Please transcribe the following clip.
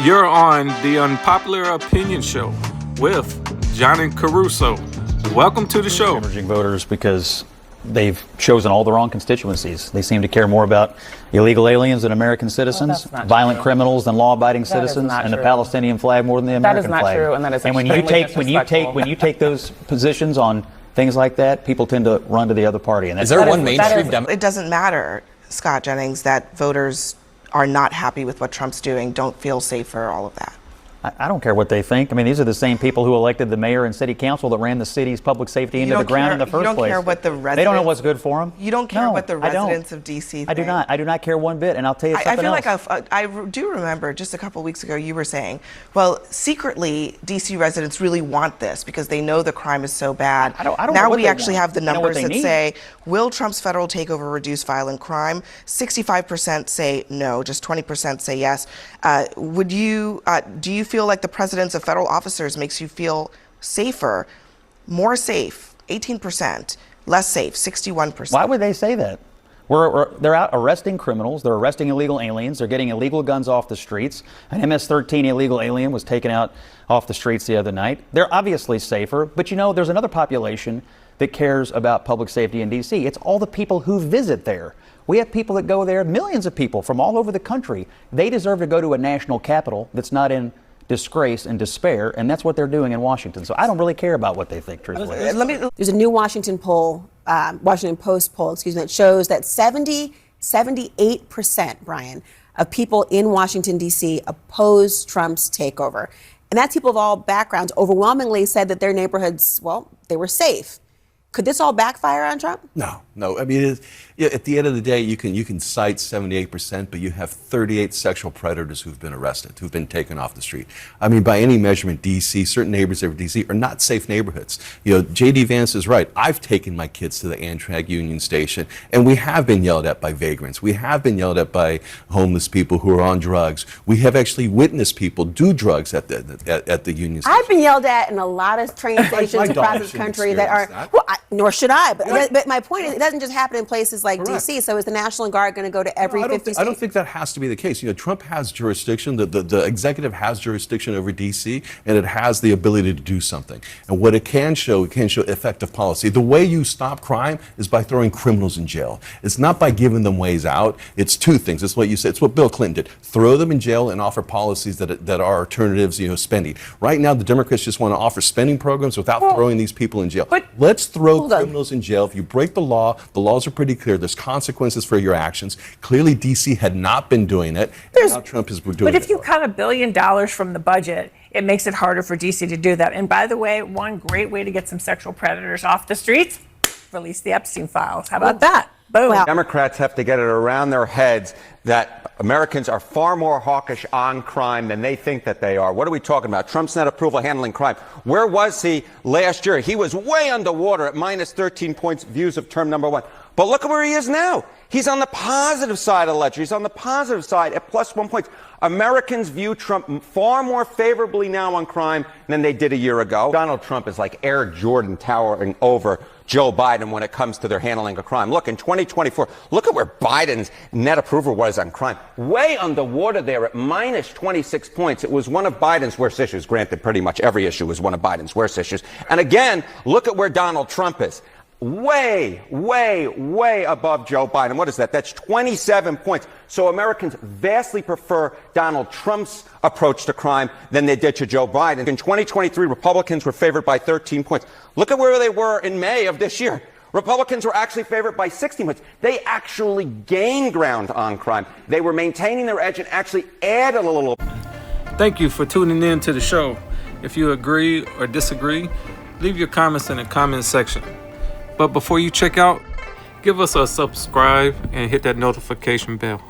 You're on the Unpopular Opinion Show with Johnny Caruso. Welcome to the show. Hemorrhaging voters because they've chosen all the wrong constituencies. They seem to care more about illegal aliens than American citizens, violent criminals than law-abiding citizens, and the Palestinian flag more than the American flag. That is not true, and that is when you take those positions on things like that, people tend to run to the other party. And is there one mainstream Democrat? It doesn't matter, Scott Jennings, that voters are not happy with what Trump's doing, don't feel safer, all of that. I don't care what they think. I mean, these are the same people who elected the mayor and city council that ran the city's public safety into the ground in the first place. You don't care what the residents... They don't know what's good for them. You don't care what the residents of D.C. think. I do not. I do not care one bit, and I'll tell you something else. I feel like I do remember just a couple weeks ago you were saying, well, secretly, D.C. residents really want this because they know the crime is so bad. Now we actually have the numbers that say, will Trump's federal takeover reduce violent crime? 65% say no, just 20% say yes. Do you feel like the presence of federal officers makes you feel safer, more safe, 18%, less safe, 61%? Why would they say that? They're out arresting criminals. They're arresting illegal aliens. They're getting illegal guns off the streets. An MS-13 illegal alien was taken out off the streets the other night. They're obviously safer, but you know, there's another population that cares about public safety in D.C. It's all the people who visit there. We have people that go there, millions of people from all over the country. They deserve to go to a national capital that's not in disgrace and despair, and that's what they're doing in Washington. So I don't really care about what they think, truthfully. There's a new Washington Post poll, that shows that 78%, Brian, of people in Washington, D.C. oppose Trump's takeover. And that's people of all backgrounds overwhelmingly said that their neighborhoods, well, they were safe. Could this all backfire on Trump? No. I mean, at the end of the day, you can cite 78%, but you have 38 sexual predators who've been arrested, who've been taken off the street. I mean, by any measurement, D.C., certain neighborhoods of D.C. are not safe neighborhoods. You know, J.D. Vance is right. I've taken my kids to the Amtrak Union Station, and we have been yelled at by vagrants. We have been yelled at by homeless people who are on drugs. We have actually witnessed people do drugs at the Union Station. I've been yelled at in a lot of train stations across this country that are, nor should I. But my point is, it doesn't just happen in places like D.C. So is the National Guard going to go to every 50 states? I don't think that has to be the case. You know, Trump has jurisdiction. The executive has jurisdiction over D.C. and it has the ability to do something. And what it can show effective policy. The way you stop crime is by throwing criminals in jail. It's not by giving them ways out. It's two things. It's what you said. It's what Bill Clinton did. Throw them in jail and offer policies that are alternatives. You know, spending. Right now, the Democrats just want to offer spending programs without throwing these people in jail. Let's throw criminals in jail. If you break the laws are pretty clear. There's consequences for your actions. Clearly, D.C. had not been doing it. And now Trump is doing it. But if you cut $1 billion from the budget, it makes it harder for D.C. to do that. And by the way, one great way to get some sexual predators off the streets, release the Epstein files. How about that? Boom. Well, Democrats have to get it around their heads that Americans are far more hawkish on crime than they think that they are. What are we talking about? Trump's net approval handling crime. Where was he last year? He was way underwater at minus 13 points views of term number one. But look at where he is now. He's on the positive side of the ledger. He's on the positive side at plus 1 point. Americans view Trump far more favorably now on crime than they did a year ago. Donald Trump is like Air Jordan towering over Joe Biden when it comes to their handling of crime. Look, in 2024, look at where Biden's net approval was on crime. Way underwater there at minus 26 points. It was one of Biden's worst issues. Granted, pretty much every issue was one of Biden's worst issues. And again, look at where Donald Trump is. Way above Joe Biden. What is that? That's 27 points. So Americans vastly prefer Donald Trump's approach to crime than they did to Joe Biden. In 2023, Republicans were favored by 13 points. Look at where they were in May of this year. Republicans were actually favored by 16 points. They actually gained ground on crime. They were maintaining their edge and actually added a little. Thank you for tuning in to the show. If you agree or disagree, leave your comments in the comment section. But before you check out, give us a subscribe and hit that notification bell.